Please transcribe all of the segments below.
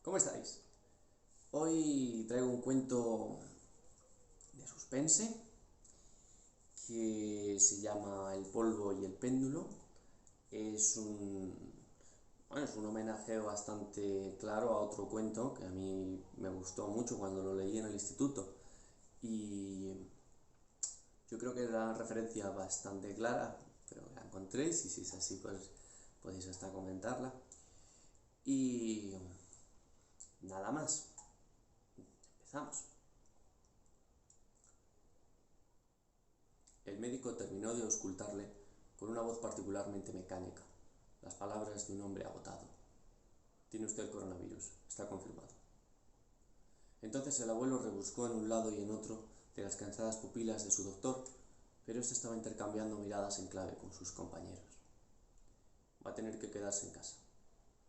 ¿Cómo estáis? Hoy traigo un cuento de suspense que se llama El polvo y el péndulo. Es un homenaje bastante claro a otro cuento que a mí me gustó mucho cuando lo leí en el instituto. Y yo creo que era una referencia bastante clara, pero la encontréis y si es así pues podéis hasta comentarla. Y nada más, empezamos. El médico terminó de auscultarle con una voz particularmente mecánica, las palabras de un hombre agotado. Tiene usted el coronavirus, está confirmado. Entonces el abuelo rebuscó en un lado y en otro de las cansadas pupilas de su doctor, pero éste estaba intercambiando miradas en clave con sus compañeros. Va a tener que quedarse en casa.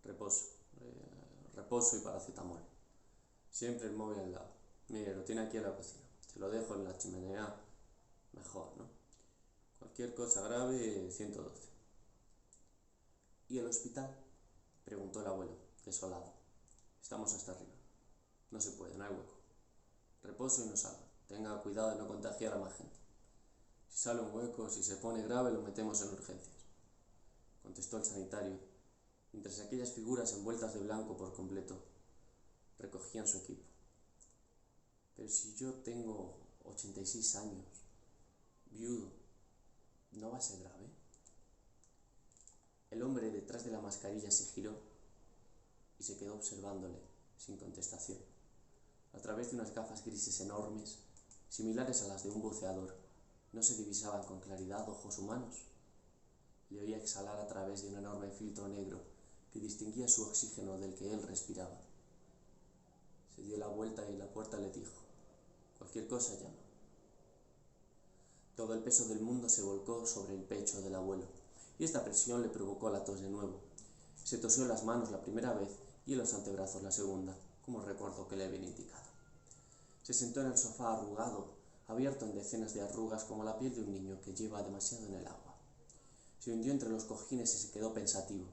Reposo, reposo y paracetamol. Siempre el móvil al lado. Mire, lo tiene aquí en la cocina. Se lo dejo en la chimenea, mejor, ¿no? Cualquier cosa grave, 112. ¿Y el hospital? Preguntó el abuelo, desolado. Estamos hasta arriba. No se puede, no hay hueco. Reposo y no salga. Tenga cuidado de no contagiar a más gente. Si sale un hueco, si se pone grave, lo metemos en urgencias, contestó el sanitario, mientras aquellas figuras envueltas de blanco por completo recogían su equipo. Pero si yo tengo 86 años, viudo, ¿no va a ser grave? El hombre detrás de la mascarilla se giró y se quedó observándole sin contestación. A través de unas gafas grises enormes, similares a las de un buceador, no se divisaban con claridad ojos humanos. Le oía exhalar a través de un enorme filtro negro que distinguía su oxígeno del que él respiraba. Se dio la vuelta y la puerta le dijo: cualquier cosa llama. Todo el peso del mundo se volcó sobre el pecho del abuelo, y esta presión le provocó la tos de nuevo. Se tosió las manos la primera vez y en los antebrazos la segunda, como recuerdo que le habían indicado. Se sentó en el sofá arrugado, abierto en decenas de arrugas como la piel de un niño que lleva demasiado en el agua. Se hundió entre los cojines y se quedó pensativo.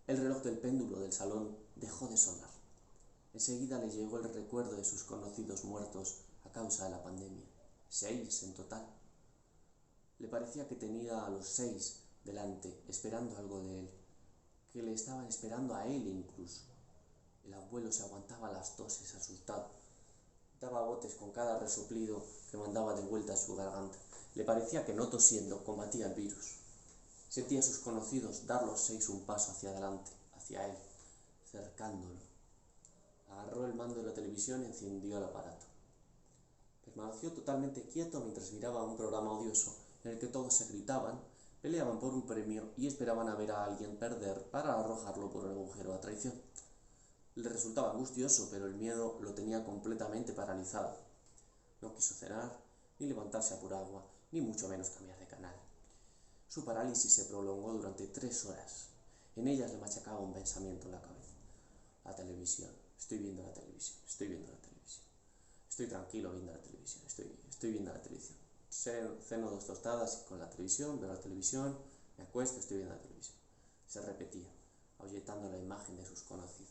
El reloj del péndulo del salón dejó de sonar. Enseguida le llegó el recuerdo de sus conocidos muertos a causa de la pandemia. 6 en total. Le parecía que tenía a los 6 delante, esperando algo de él, que le estaban esperando a él incluso. El abuelo se aguantaba las toses asustado. Daba botes con cada resoplido que mandaba de vuelta a su garganta. Le parecía que no tosiendo combatía el virus. Sentía a sus conocidos dar los 6 un paso hacia adelante, hacia él, cercándolo. Agarró el mando de la televisión y encendió el aparato. Permaneció totalmente quieto mientras miraba un programa odioso en el que todos se gritaban, peleaban por un premio y esperaban a ver a alguien perder para arrojarlo por el agujero a traición. Le resultaba angustioso, pero el miedo lo tenía completamente paralizado. No quiso cenar, ni levantarse a por agua, ni mucho menos cambiar de canal. Su parálisis se prolongó durante 3 horas. En ellas le machacaba un pensamiento en la cabeza. La televisión, estoy viendo la televisión, estoy viendo la televisión. Estoy tranquilo viendo la televisión, estoy viendo la televisión. Ceno 2 tostadas con la televisión, veo la televisión, me acuesto, estoy viendo la televisión. Se repetía, ahuyentando la imagen de sus conocidos.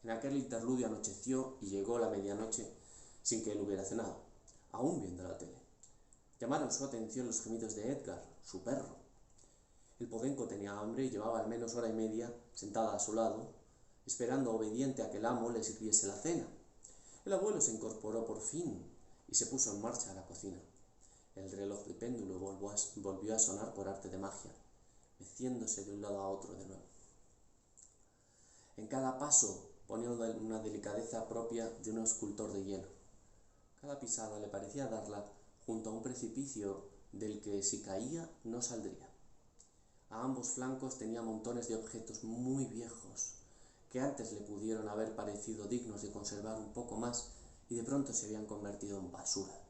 En aquel interludio anocheció y llegó la medianoche sin que él hubiera cenado, aún viendo la tele. Llamaron su atención los gemidos de Edgar, su perro. El podenco tenía hambre y llevaba al menos hora y media sentada a su lado, esperando obediente a que el amo le sirviese la cena. El abuelo se incorporó por fin y se puso en marcha a la cocina. El reloj de péndulo volvió a sonar por arte de magia, meciéndose de un lado a otro de nuevo. En cada paso ponía una delicadeza propia de un escultor de hielo. Cada pisada le parecía darla junto a un precipicio del que, si caía, no saldría. A ambos flancos tenía montones de objetos muy viejos, que antes le pudieron haber parecido dignos de conservar un poco más y de pronto se habían convertido en basura.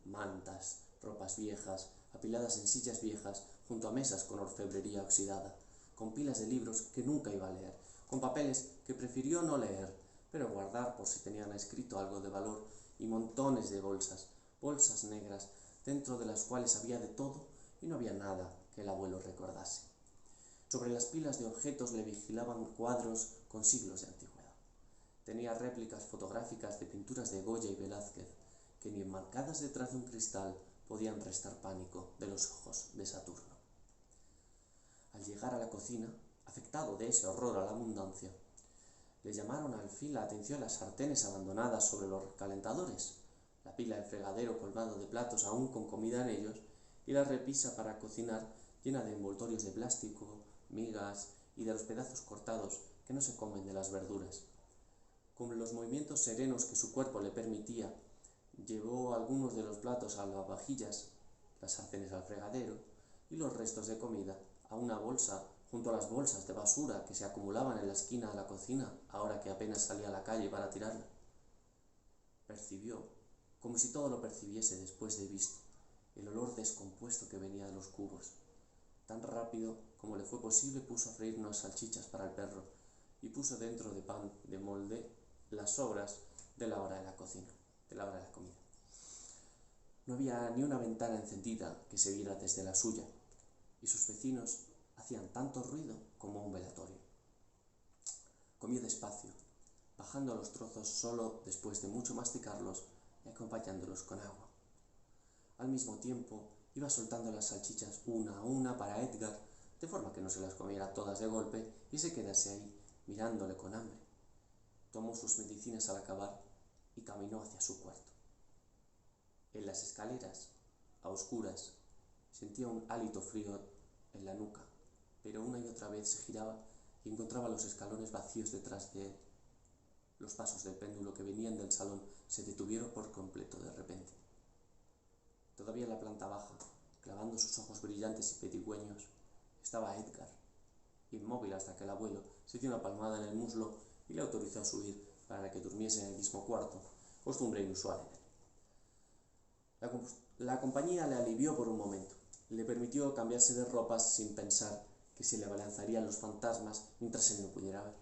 Mantas, ropas viejas, apiladas en sillas viejas, junto a mesas con orfebrería oxidada, con pilas de libros que nunca iba a leer, con papeles que prefirió no leer, pero guardar por si tenían escrito algo de valor, y montones de bolsas, bolsas negras, dentro de las cuales había de todo y no había nada que el abuelo recordase. Sobre las pilas de objetos le vigilaban cuadros con siglos de antigüedad. Tenía réplicas fotográficas de pinturas de Goya y Velázquez, que ni enmarcadas detrás de un cristal podían restar pánico de los ojos de Saturno. Al llegar a la cocina, afectado de ese horror a la abundancia, le llamaron al fin la atención las sartenes abandonadas sobre los calentadores, la pila del fregadero colmado de platos aún con comida en ellos y la repisa para cocinar llena de envoltorios de plástico, migas y de los pedazos cortados que no se comen de las verduras. Con los movimientos serenos que su cuerpo le permitía, llevó algunos de los platos a las vajillas, las sartenes al fregadero y los restos de comida a una bolsa junto a las bolsas de basura que se acumulaban en la esquina de la cocina ahora que apenas salía a la calle para tirarla. Percibió, como si todo lo percibiese después de visto, el olor descompuesto que venía de los cubos. Tan rápido como le fue posible puso a freír unas salchichas para el perro y puso dentro de pan de molde las sobras de la hora de la comida. No había ni una ventana encendida que se viera desde la suya, y sus vecinos hacían tanto ruido como un velatorio. Comió despacio, bajando los trozos solo después de mucho masticarlos y acompañándolos con agua. Al mismo tiempo, iba soltando las salchichas una a una para Edgar, de forma que no se las comiera todas de golpe y se quedase ahí, mirándole con hambre. Tomó sus medicinas al acabar y caminó hacia su cuarto. En las escaleras, a oscuras, sentía un hálito frío en la nuca, pero una y otra vez se giraba y encontraba los escalones vacíos detrás de él. Los pasos del péndulo que venían del salón se detuvieron por completo de repente. Todavía en la planta baja, clavando sus ojos brillantes y pedigüeños, estaba Edgar, inmóvil hasta que el abuelo se dio una palmada en el muslo y le autorizó a subir para que durmiese en el mismo cuarto, costumbre inusual en él. La compañía le alivió por un momento, le permitió cambiarse de ropas sin pensar que se le abalanzarían los fantasmas mientras él no pudiera ver.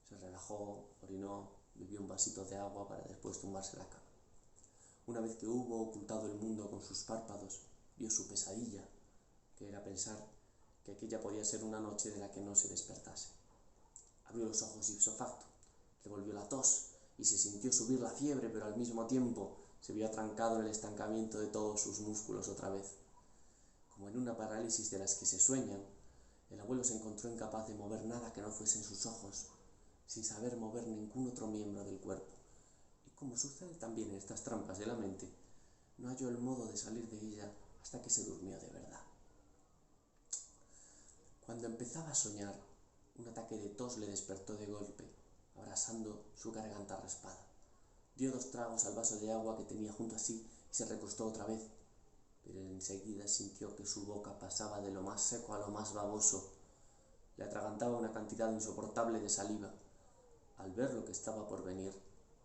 Se relajó, orinó, bebió un vasito de agua para después tumbarse en la cama. Una vez que hubo ocultado el mundo con sus párpados, vio su pesadilla, que era pensar que aquella podía ser una noche de la que no se despertase. Abrió los ojos ipso facto, le volvió la tos y se sintió subir la fiebre, pero al mismo tiempo se vio atrancado en el estancamiento de todos sus músculos otra vez. Como en una parálisis de las que se sueñan, el abuelo se encontró incapaz de mover nada que no fuesen sus ojos, sin saber mover ningún otro miembro del cuerpo. Y como sucede también en estas trampas de la mente, no halló el modo de salir de ella hasta que se durmió de verdad. Cuando empezaba a soñar, un ataque de tos le despertó de golpe, abrasando su garganta raspada. Dio 2 tragos al vaso de agua que tenía junto a sí y se recostó otra vez, pero enseguida sintió que su boca pasaba de lo más seco a lo más baboso. Le atragantaba una cantidad insoportable de saliva. Al ver lo que estaba por venir,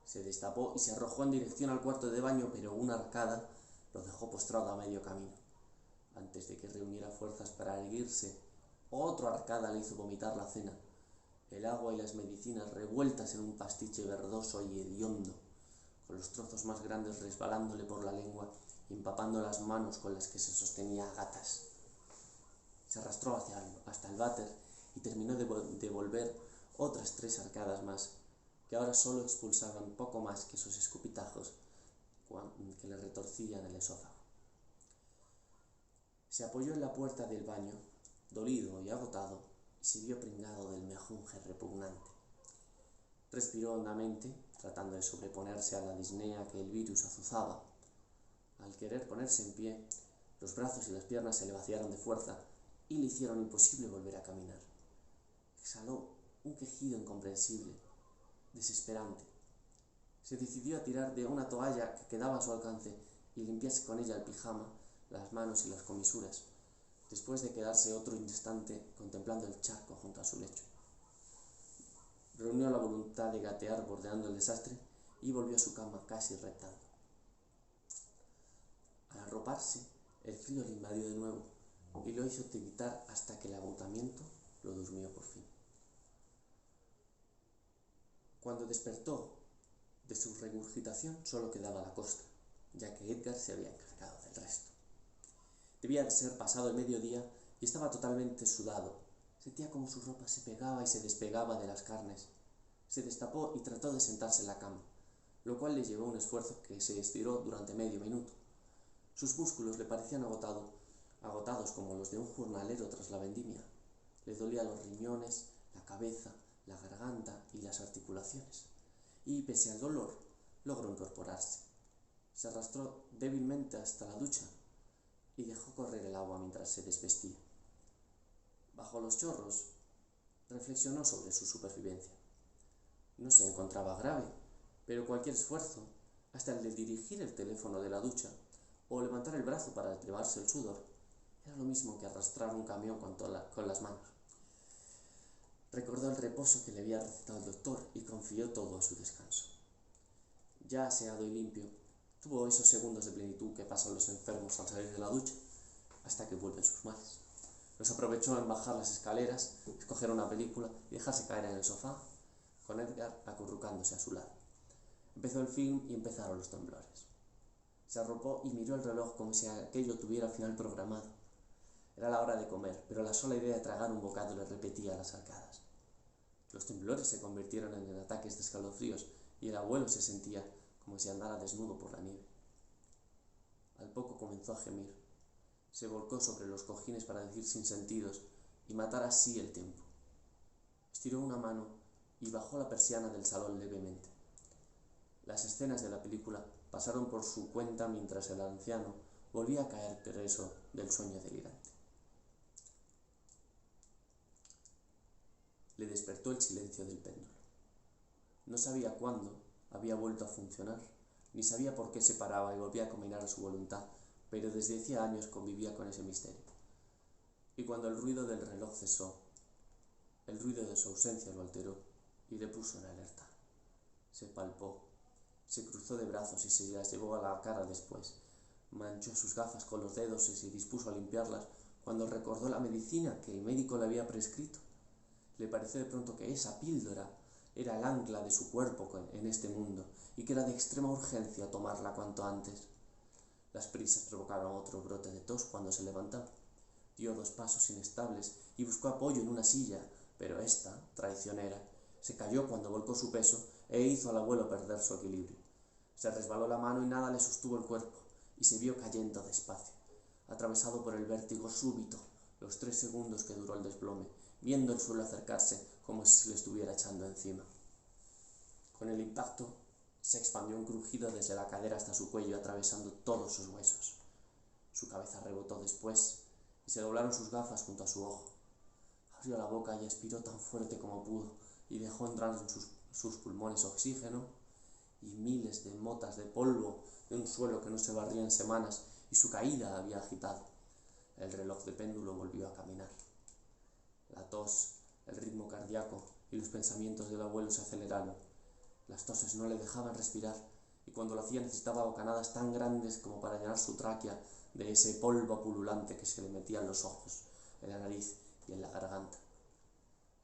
se destapó y se arrojó en dirección al cuarto de baño, pero una arcada lo dejó postrado a medio camino. Antes de que reuniera fuerzas para erguirse, otra arcada le hizo vomitar la cena, el agua y las medicinas revueltas en un pastiche verdoso y hediondo, con los trozos más grandes resbalándole por la lengua y empapando las manos con las que se sostenía a gatas. Se arrastró hasta el váter y terminó de volver otras 3 arcadas más, que ahora solo expulsaban poco más que esos escupitajos que le retorcían el esófago. Se apoyó en la puerta del baño, dolido y agotado, y se vio pringado del mejunje repugnante. Respiró hondamente, tratando de sobreponerse a la disnea que el virus azuzaba. Al querer ponerse en pie, los brazos y las piernas se le vaciaron de fuerza y le hicieron imposible volver a caminar. Exhaló un quejido incomprensible, desesperante. Se decidió a tirar de una toalla que quedaba a su alcance y limpiarse con ella el pijama, las manos y las comisuras, después de quedarse otro instante contemplando el charco junto a su lecho. Reunió la voluntad de gatear bordeando el desastre y volvió a su cama casi reptando. Al arroparse, el frío le invadió de nuevo y lo hizo tiritar hasta que el agotamiento lo durmió por fin. Cuando despertó de su regurgitación solo quedaba la costa, ya que Edgar se había encargado del resto. Debía de ser pasado el mediodía y estaba totalmente sudado. Sentía como su ropa se pegaba y se despegaba de las carnes. Se destapó y trató de sentarse en la cama, lo cual le llevó un esfuerzo que se estiró durante medio minuto. Sus músculos le parecían agotados como los de un jornalero tras la vendimia. Le dolían los riñones, la cabeza, la garganta y las articulaciones. Y, pese al dolor, logró incorporarse. Se arrastró débilmente hasta la ducha y dejó correr el agua mientras se desvestía. Bajo los chorros, reflexionó sobre su supervivencia. No se encontraba grave, pero cualquier esfuerzo, hasta el de dirigir el teléfono de la ducha o levantar el brazo para llevarse el sudor, era lo mismo que arrastrar un camión con las manos. Recordó el reposo que le había recetado el doctor y confió todo a su descanso. Ya aseado y limpio, tuvo esos segundos de plenitud que pasan los enfermos al salir de la ducha, hasta que vuelven sus males. Los aprovechó en bajar las escaleras, escoger una película y dejarse caer en el sofá, con Edgar acurrucándose a su lado. Empezó el film y empezaron los temblores. Se arropó y miró el reloj como si aquello tuviera final programado. Era la hora de comer, pero la sola idea de tragar un bocado le repetía las arcadas. Los temblores se convirtieron en ataques de escalofríos y el abuelo se sentía como si andara desnudo por la nieve. Al poco comenzó a gemir. Se volcó sobre los cojines para decir sinsentidos y matar así el tiempo. Estiró una mano y bajó la persiana del salón levemente. Las escenas de la película pasaron por su cuenta mientras el anciano volvía a caer preso del sueño delirante. Le despertó el silencio del péndulo. No sabía cuándo había vuelto a funcionar, ni sabía por qué se paraba y volvía a caminar a su voluntad, pero desde hacía años convivía con ese misterio. Y cuando el ruido del reloj cesó, el ruido de su ausencia lo alteró y le puso en alerta. Se palpó, se cruzó de brazos y se las llevó a la cara después. Manchó sus gafas con los dedos y se dispuso a limpiarlas cuando recordó la medicina que el médico le había prescrito. Le pareció de pronto que esa píldora era el ancla de su cuerpo en este mundo y que era de extrema urgencia tomarla cuanto antes. Las prisas provocaron otro brote de tos cuando se levantó. Dio 2 pasos inestables y buscó apoyo en una silla, pero esta, traicionera, se cayó cuando volcó su peso e hizo al abuelo perder su equilibrio. Se resbaló la mano y nada le sostuvo el cuerpo, y se vio cayendo despacio, atravesado por el vértigo súbito, los 3 segundos que duró el desplome, viendo el suelo acercarse como si se le estuviera echando encima. Con el impacto, se expandió un crujido desde la cadera hasta su cuello, atravesando todos sus huesos. Su cabeza rebotó después y se doblaron sus gafas junto a su ojo. Abrió la boca y expiró tan fuerte como pudo y dejó entrar en sus pulmones oxígeno y miles de motas de polvo de un suelo que no se barría en semanas y su caída había agitado. El reloj de péndulo volvió a caminar. La tos, el ritmo cardíaco y los pensamientos del abuelo se aceleraron. Las toses no le dejaban respirar y cuando lo hacía necesitaba bocanadas tan grandes como para llenar su tráquea de ese polvo pululante que se le metía en los ojos, en la nariz y en la garganta.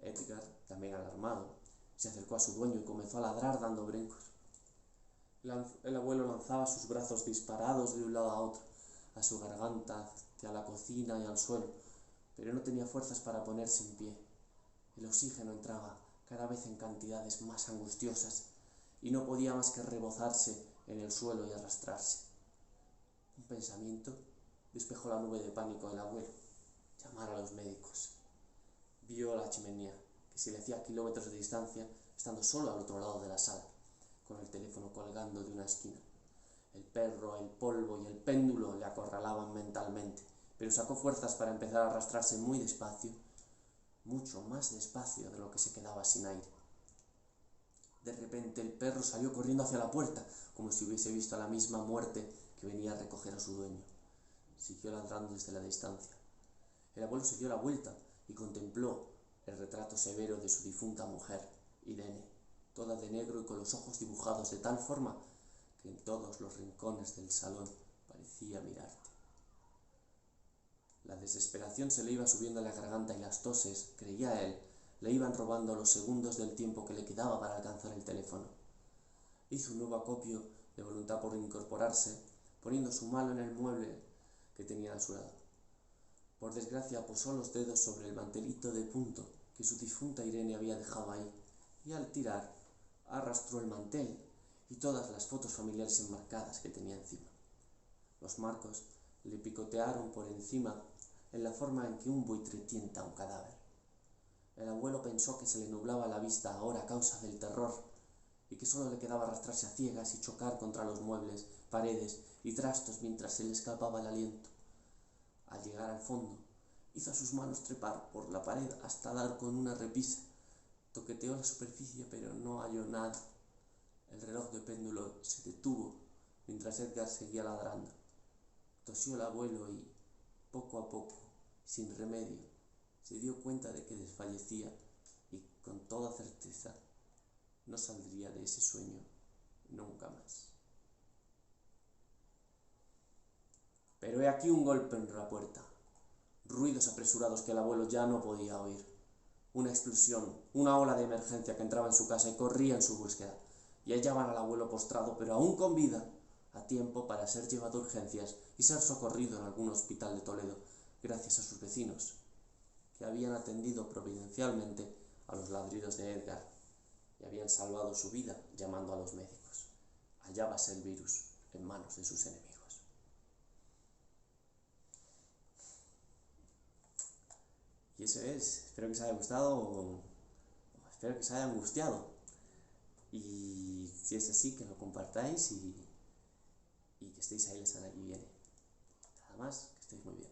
Edgar, también alarmado, se acercó a su dueño y comenzó a ladrar dando brincos. El abuelo lanzaba sus brazos disparados de un lado a otro, a su garganta, hacia la cocina y al suelo, pero no tenía fuerzas para ponerse en pie. El oxígeno entraba cada vez en cantidades más angustiosas y no podía más que rebozarse en el suelo y arrastrarse. Un pensamiento despejó la nube de pánico del abuelo: llamar a los médicos. Vio la chimenea, que se le hacía a kilómetros de distancia, estando solo al otro lado de la sala, con el teléfono colgando de una esquina. El perro, el polvo y el péndulo le acorralaban mentalmente, pero sacó fuerzas para empezar a arrastrarse muy despacio, mucho más despacio de lo que se quedaba sin aire. De repente el perro salió corriendo hacia la puerta, como si hubiese visto a la misma muerte que venía a recoger a su dueño. Siguió ladrando desde la distancia. El abuelo se dio la vuelta y contempló el retrato severo de su difunta mujer, Irene, toda de negro y con los ojos dibujados de tal forma que en todos los rincones del salón parecía mirarte. La desesperación se le iba subiendo a la garganta y las toses, creía él, le iban robando los segundos del tiempo que le quedaba para alcanzar el teléfono. Hizo un nuevo acopio de voluntad por incorporarse, poniendo su mano en el mueble que tenía a su lado. Por desgracia posó los dedos sobre el mantelito de punto que su difunta Irene había dejado ahí y al tirar arrastró el mantel y todas las fotos familiares enmarcadas que tenía encima. Los marcos le picotearon por encima en la forma en que un buitre tienta un cadáver. El abuelo pensó que se le nublaba la vista ahora a causa del terror y que solo le quedaba arrastrarse a ciegas y chocar contra los muebles, paredes y trastos mientras se le escapaba el aliento. Al llegar al fondo, hizo a sus manos trepar por la pared hasta dar con una repisa. Toqueteó la superficie, pero no halló nada. El reloj de péndulo se detuvo mientras Edgar seguía ladrando. Tosió el abuelo y, poco a poco, sin remedio, se dio cuenta de que desfallecía y, con toda certeza, no saldría de ese sueño nunca más. Pero he aquí un golpe en la puerta. Ruidos apresurados que el abuelo ya no podía oír. Una explosión, una ola de emergencia que entraba en su casa y corría en su búsqueda. Y hallaban al abuelo postrado, pero aún con vida, a tiempo para ser llevado a urgencias y ser socorrido en algún hospital de Toledo, gracias a sus vecinos, que habían atendido providencialmente a los ladridos de Edgar y habían salvado su vida llamando a los médicos. Hallábase el virus en manos de sus enemigos. Y eso es, espero que os haya gustado o espero que os haya angustiado. Y si es así, que lo compartáis y que estéis ahí la semana que viene. Nada más, que estéis muy bien.